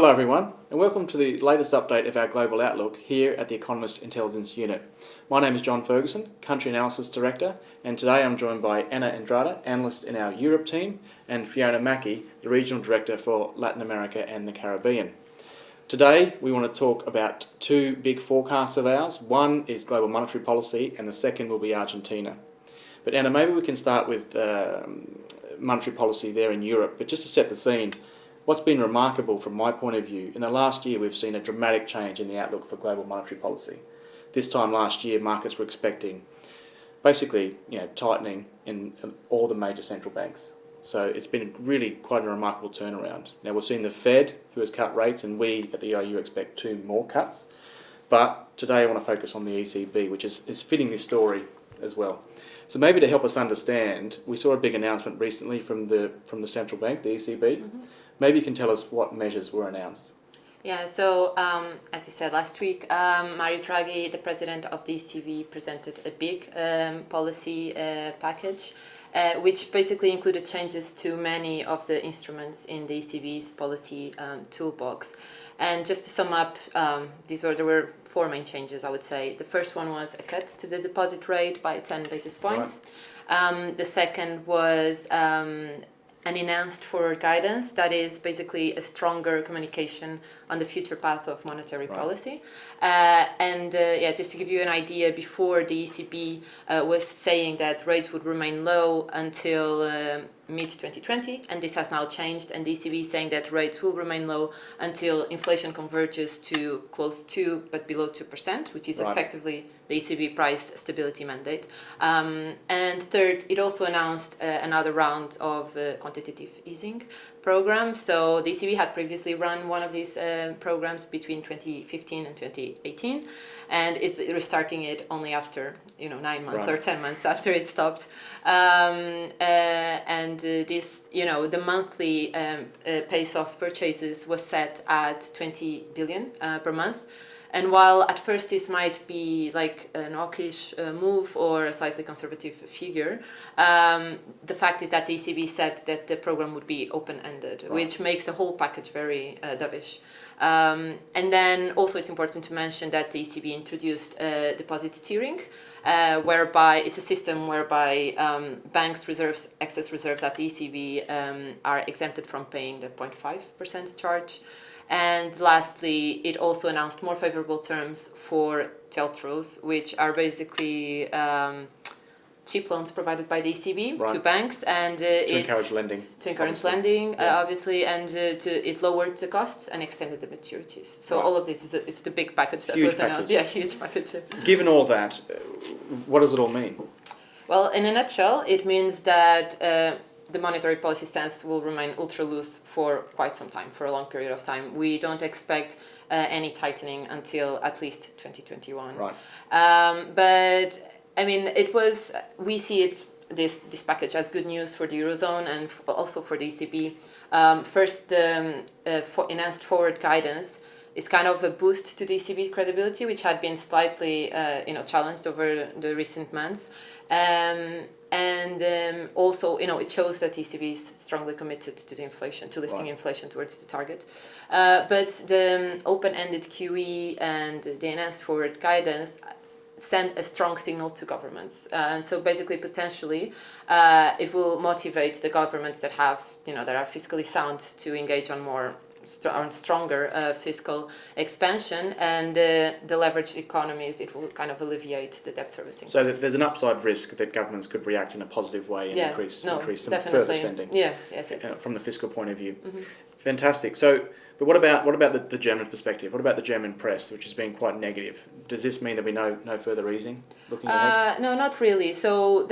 Hello everyone, and welcome to the latest update of our global outlook here at the Economist Intelligence Unit. My name is John Ferguson, Country Analysis Director, and today I'm joined by Ana Andrade, Analyst in our Europe team, and Fiona Mackie, the Regional Director for Latin America and the Caribbean. Today we want to talk about two big forecasts of ours. One is global monetary policy and the second will be Argentina. But Ana, maybe we can start with monetary policy there in Europe, but just to set the scene, what's been remarkable from my point of view, in the last year we've seen a dramatic change in the outlook for global monetary policy. This time last year markets were expecting basically tightening in all the major central banks. So it's been really quite a remarkable turnaround. Now we've seen the Fed who has cut rates, and we at the EIU expect 2 more cuts. But today I want to focus on the ECB, which is fitting this story as well. So maybe to help us understand, we saw a big announcement recently from the central bank, the ECB. Mm-hmm. Maybe you can tell us what measures were announced. Yeah, so as you said last week, Mario Draghi, the president of the ECB, presented a big policy package, which basically included changes to many of the instruments in the ECB's policy toolbox. And just to sum up, there were 4 main changes, I would say. The first one was a cut to the deposit rate by 10 basis points. Right. The second was an enhanced forward guidance, that is basically a stronger communication on the future path of monetary policy. Just to give you an idea, before the ECB was saying that rates would remain low until mid-2020, and this has now changed, and the ECB is saying that rates will remain low until inflation converges to close to but below 2%, which is effectively the ECB price stability mandate. And third, it also announced another round of quantitative easing program. So the ECB had previously run one of these programs between 2015 and 2018, and is restarting it only after 9 months or 10 months after it stopped. The monthly pace of purchases was set at 20 billion per month. And while at first this might be like an hawkish move or a slightly conservative figure, the fact is that the ECB said that the program would be open-ended, which makes the whole package very dovish. And then also it's important to mention that the ECB introduced deposit tiering, whereby it's a system whereby banks' excess reserves at the ECB are exempted from paying the 0.5% charge. And lastly, it also announced more favorable terms for TLTROs, which are basically cheap loans provided by the ECB to banks, and to encourage lending. Obviously, and it lowered the costs and extended the maturities. So all of this it's the big package that was announced. Yeah, huge package. Given all that, what does it all mean? Well, in a nutshell, it means that the monetary policy stance will remain ultra loose for quite some time, for a long period of time. We don't expect any tightening until at least 2021. Right. But I mean, we see this package as good news for the Eurozone and also for the ECB. First, for enhanced forward guidance is kind of a boost to the ECB credibility, which had been slightly challenged over the recent months. Also, it shows that ECB is strongly committed to the inflation, to lifting inflation towards the target. But the open-ended QE and the enhanced forward guidance send a strong signal to governments. And so basically, potentially, it will motivate the governments that are fiscally sound to engage on stronger fiscal expansion, and the leveraged economies, it will kind of alleviate the debt servicing. So there's an upside risk that governments could react in a positive way and increase some further spending. Yes. From the fiscal point of view. Mm-hmm. Fantastic. So, but what about the German perspective? What about the German press, which has been quite negative? Does this mean that we know no further easing looking ahead? No, not really. So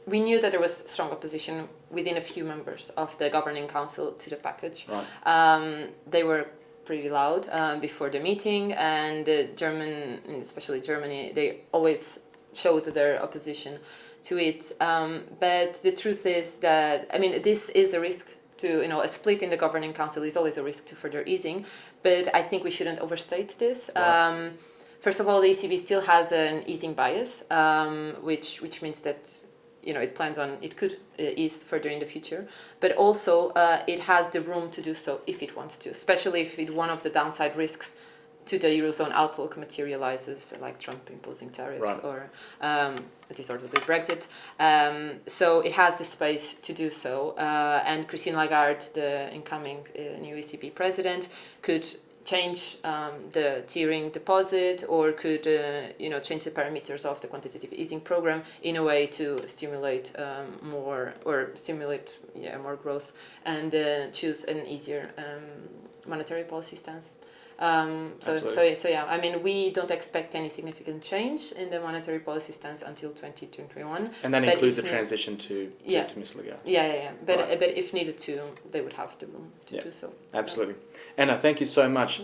we knew that there was strong opposition within a few members of the governing council to the package. Right. They were pretty loud before the meeting, and especially Germany, they always showed their opposition to it. But the truth is that, this is a risk to, a split in the governing council is always a risk to further easing, but I think we shouldn't overstate this. Right. First of all, the ECB still has an easing bias, which means that it plans on, it could ease further in the future, but also it has the room to do so if it wants to, especially if one of the downside risks to the Eurozone outlook materializes, like Trump imposing tariffs or a disorderly Brexit. So it has the space to do so. And Christine Lagarde, the incoming new ECB president, could change the tiering deposit or could change the parameters of the quantitative easing program in a way to stimulate more growth and choose an easier monetary policy stance. So yeah, I mean, we don't expect any significant change in the monetary policy stance until 2021. And that includes the transition to Ms. Lagarde. Yeah. But if needed to, they would have the room to do so. Absolutely. Anna, thank you so much.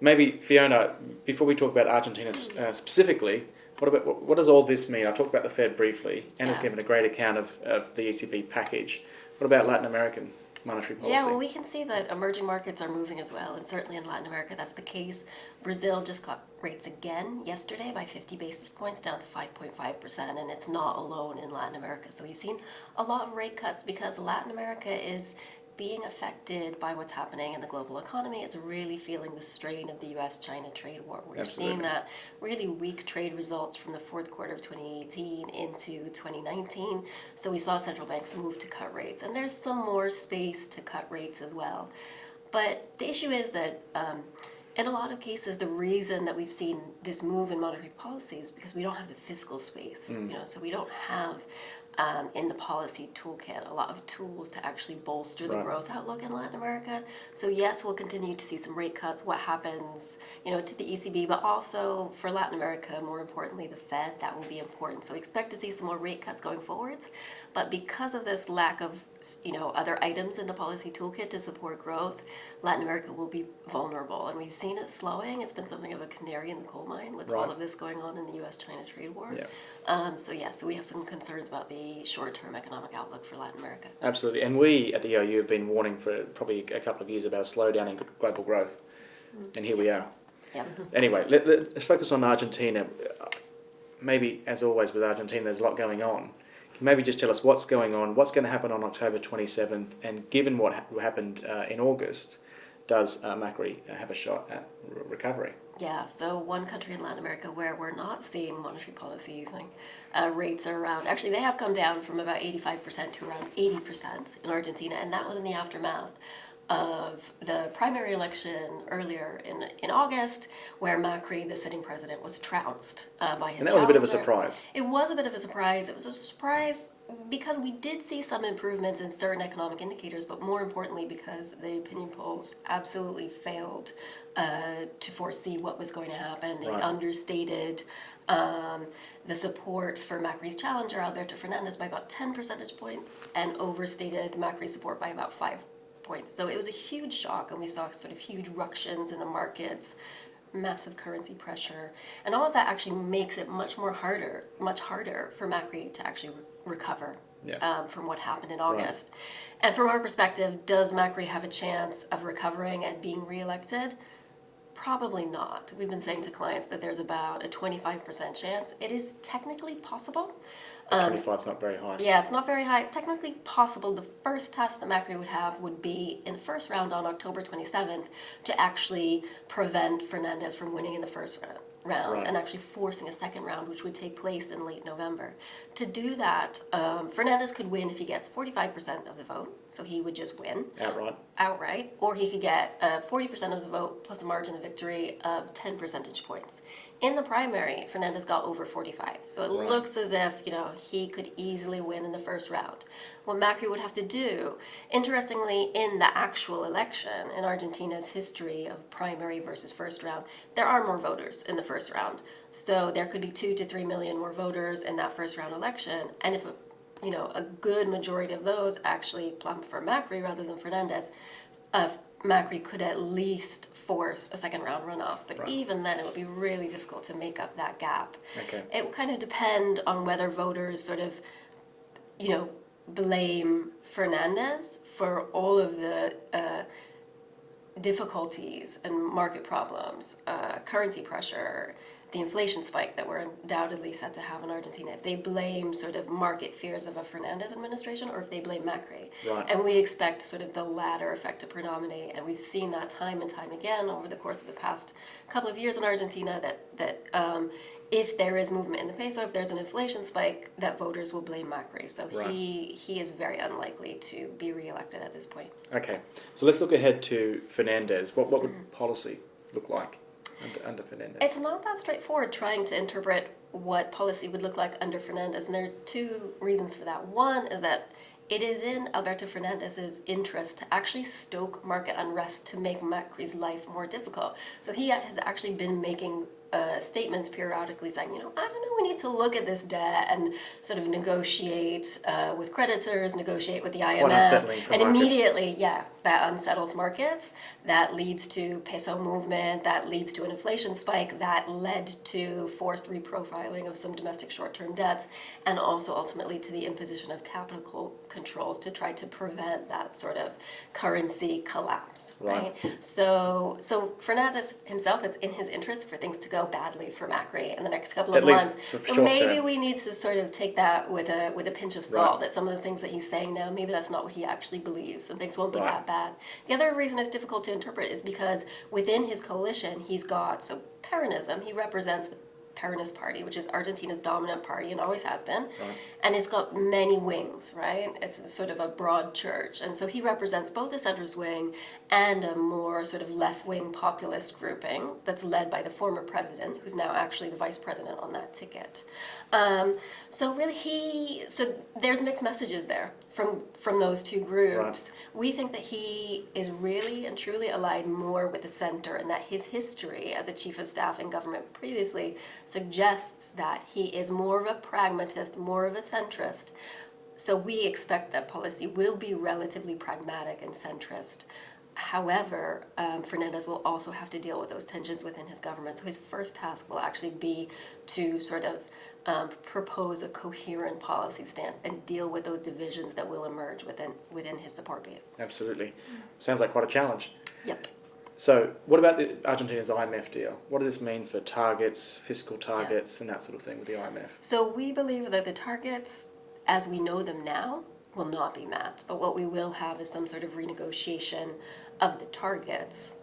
Maybe, Fiona, before we talk about Argentina specifically, what does all this mean? I talked about the Fed briefly. Anna's given a great account of the ECB package. What about Latin American monetary policy? Yeah, well, we can see that emerging markets are moving as well, and certainly in Latin America that's the case. Brazil just cut rates again yesterday by 50 basis points down to 5.5%, and it's not alone in Latin America. So we've seen a lot of rate cuts because Latin America is being affected by what's happening in the global economy. It's really feeling the strain of the US-China trade war. We're seeing that really weak trade results from the fourth quarter of 2018 into 2019. So we saw central banks move to cut rates. And there's some more space to cut rates as well. But the issue is that in a lot of cases, the reason that we've seen this move in monetary policy is because we don't have the fiscal space. So we don't have in the policy toolkit a lot of tools to actually bolster the growth outlook in Latin America. So yes, we'll continue to see some rate cuts. What happens, to the ECB, but also for Latin America, more importantly, the Fed, that will be important. So we expect to see some more rate cuts going forwards. But because of this lack of, other items in the policy toolkit to support growth, Latin America will be vulnerable. And we've seen it slowing. It's been something of a canary in the coal mine with all of this going on in the US-China trade war. So we have some concerns about the short-term economic outlook for Latin America. Absolutely. And we at the EIU have been warning for probably a couple of years about a slowdown in global growth. And here we are. Yeah. Anyway, let's focus on Argentina. Maybe, as always with Argentina, there's a lot going on. Maybe just tell us what's going on, what's going to happen on October 27th, and given what happened in August, does Macri have a shot at recovery? Yeah, so one country in Latin America where we're not seeing monetary policy easing, rates are around, actually they have come down from about 85% to around 80% in Argentina, and that was in the aftermath of the primary election earlier in August, where Macri, the sitting president, was trounced by his challenger. And that was a bit of a surprise. It was a bit of a surprise. It was a surprise because we did see some improvements in certain economic indicators, but more importantly because the opinion polls absolutely failed to foresee what was going to happen. They understated the support for Macri's challenger, Alberto Fernandez, by about 10 percentage points and overstated Macri's support by about 5 points. So it was a huge shock, and we saw sort of huge ructions in the markets, massive currency pressure, and all of that actually makes it much harder for Macri to actually recover from what happened in August. And from our perspective, does Macri have a chance of recovering and being reelected? Probably not. We've been saying to clients that there's about a 25% chance. It is technically possible. 25 is not very high. Yeah, it's not very high. It's technically possible. The first test that Macri would have would be in the first round on October 27th to actually prevent Fernandez from winning in the first round and actually forcing a second round, which would take place in late November. To do that, Fernandez could win if he gets 45% of the vote, so he would just win. Outright. Or he could get 40% of the vote plus a margin of victory of 10 percentage points. In the primary, Fernandez got over 45. So it looks as if, he could easily win in the first round. What Macri would have to do, interestingly, in the actual election, in Argentina's history of primary versus first round, there are more voters in the first round. So there could be 2 to 3 million more voters in that first round election. And if a good majority of those actually plump for Macri rather than Fernandez, Macri could at least force a second round runoff, but even then it would be really difficult to make up that gap. It would kind of depend on whether voters sort of, blame Fernandez for all of the difficulties and market problems, currency pressure, the inflation spike that we're undoubtedly set to have in Argentina, if they blame sort of market fears of a Fernandez administration or if they blame Macri. Right. And we expect sort of the latter effect to predominate. And we've seen that time and time again over the course of the past couple of years in Argentina that if there is movement in the peso, if there's an inflation spike, that voters will blame Macri. So Right. he is very unlikely to be reelected at this point. Okay, so let's look ahead to Fernandez. What would policy look like under Fernandez? It's not that straightforward trying to interpret what policy would look like under Fernandez, and there's two reasons for that. One is that it is in Alberto Fernandez's interest to actually stoke market unrest to make Macri's life more difficult. So he has actually been making statements periodically saying, I don't know, we need to look at this debt and sort of negotiate with creditors, negotiate with the IMF. Quite unsettling for and markets. Immediately, that unsettles markets. That leads to peso movement, that leads to an inflation spike, that led to forced reprofiling of some domestic short-term debts, and also ultimately to the imposition of capital controls to try to prevent that sort of currency collapse, right? So Fernandez himself, it's in his interest for things to go badly for Macri in the next couple of At least months. for So short maybe term. we need to sort of take that with a pinch of salt, Right. that some of the things that he's saying now, maybe that's not what he actually believes, and things won't be Right. that bad. The other reason it's difficult to interpret is because within his coalition, he's got, so Peronism, he represents the Peronist Party, which is Argentina's dominant party and always has been, and it's got many wings, right? It's sort of a broad church, and so he represents both the centrist wing and a more sort of left-wing populist grouping that's led by the former president, who's now actually the vice president on that ticket. So really so there's mixed messages there from those two groups. Right. We think that he is really and truly aligned more with the center, and that his history as a chief of staff in government previously suggests that he is more of a pragmatist, more of a centrist. So we expect that policy will be relatively pragmatic and centrist. However, Fernandez will also have to deal with those tensions within his government. So his first task will actually be to sort of propose a coherent policy stance and deal with those divisions that will emerge within his support base. Absolutely. Sounds like quite a challenge. Yep. So what about Argentina's IMF deal? What does this mean for targets, fiscal targets, and that sort of thing with the IMF? So we believe that the targets, as we know them now, will not be met. But what we will have is some sort of renegotiation of the targets.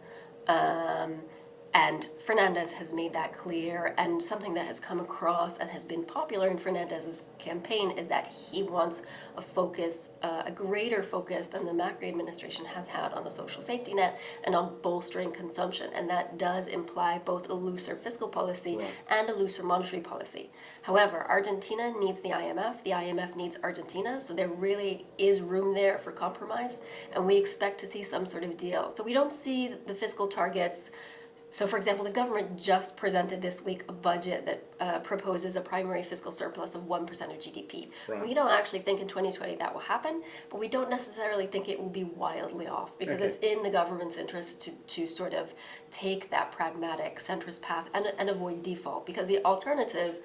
And Fernandez has made that clear, and something that has come across and has been popular in Fernandez's campaign is that he wants a focus, a greater focus than the Macri administration has had on the social safety net and on bolstering consumption. And that does imply both a looser fiscal policy and a looser monetary policy. However, Argentina needs the IMF needs Argentina, so there really is room there for compromise, and we expect to see some sort of deal. So we don't see the fiscal targets. So, for example, the government just presented this week a budget that proposes a primary fiscal surplus of 1% of GDP. Right. We don't actually think in 2020 that will happen, but we don't necessarily think it will be wildly off, because it's in the government's interest to sort of take that pragmatic centrist path and avoid default. Because the alternative,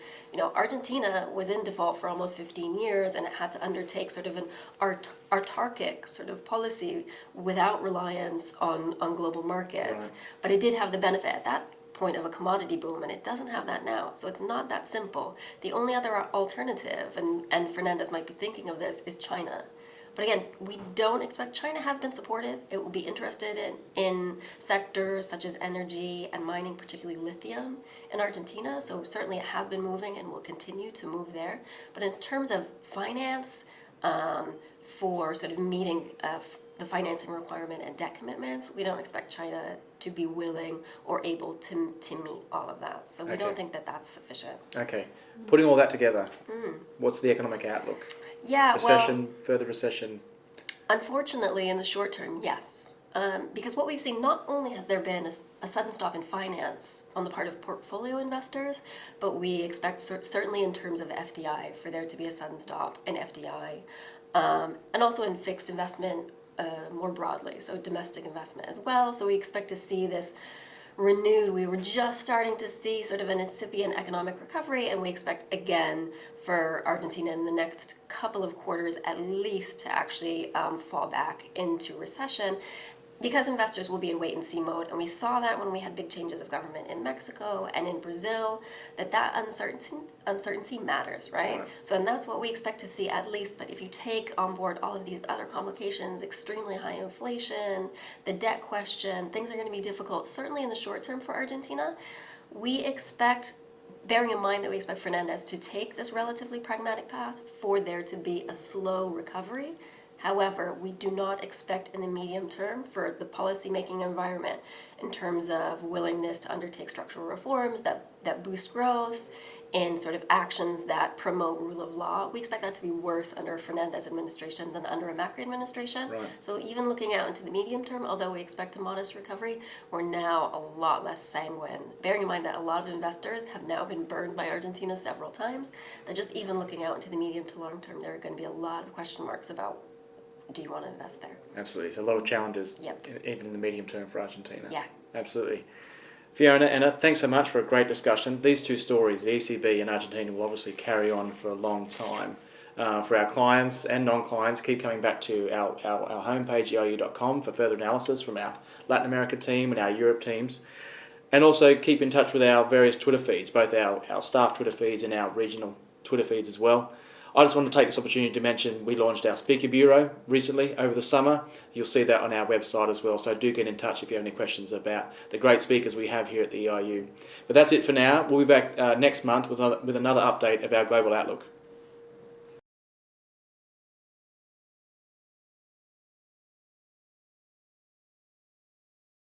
Argentina was in default for almost 15 years, and it had to undertake sort of an autarkic sort of policy without reliance on global markets. Right. But it did have the benefit at that point of a commodity boom, and it doesn't have that now. So it's not that simple. The only other alternative, and Fernandez might be thinking of this, is China. But again, we don't expect. China has been supportive. It will be interested in sectors such as energy and mining, particularly lithium in Argentina. So certainly it has been moving and will continue to move there. But in terms of finance, for sort of meeting the financing requirement and debt commitments, we don't expect China to be willing or able to meet all of that. So we don't think that that's sufficient. Okay. Putting all that together, what's the economic outlook? Yeah, Recession, further recession? Unfortunately, in the short term, yes. Because what we've seen, not only has there been a sudden stop in finance on the part of portfolio investors, but we expect certainly in terms of FDI for there to be a sudden stop in FDI, and also in fixed investment more broadly, so domestic investment as well. So we expect to see this renewed. We were just starting to see sort of an incipient economic recovery, and we expect again for Argentina in the next couple of quarters at least to actually fall back into recession. because investors will be in wait-and-see mode, and we saw that when we had big changes of government in Mexico and in Brazil, that uncertainty matters, right? So, and that's what we expect to see at least, but if you take on board all of these other complications, extremely high inflation, the debt question, things are going to be difficult, certainly in the short term for Argentina. We expect, bearing in mind that we expect Fernandez to take this relatively pragmatic path, for there to be a slow recovery. However, we do not expect in the medium term for the policy-making environment in terms of willingness to undertake structural reforms that boost growth and sort of actions that promote rule of law. We expect that to be worse under a Fernandez administration than under a Macri administration. Right. So even looking out into the medium term, although we expect a modest recovery, we're now a lot less sanguine. Bearing in mind that a lot of investors have now been burned by Argentina several times, that just even looking out into the medium to long term, there are going to be a lot of question marks about, do you want to invest there? Absolutely. So a lot of challenges, Yep. even in the medium term for Argentina. Yeah. Absolutely. Fiona, Anna, thanks so much for a great discussion. These two stories, the ECB and Argentina, will obviously carry on for a long time. For our clients and non-clients, keep coming back to our homepage, eiu.com, for further analysis from our Latin America team and our Europe teams. And also keep in touch with our various Twitter feeds, both our staff Twitter feeds and our regional Twitter feeds as well. I just want to take this opportunity to mention we launched our Speaker Bureau recently over the summer. You'll see that on our website as well, so do get in touch if you have any questions about the great speakers we have here at the EIU. But that's it for now. We'll be back next month with another update of our global outlook.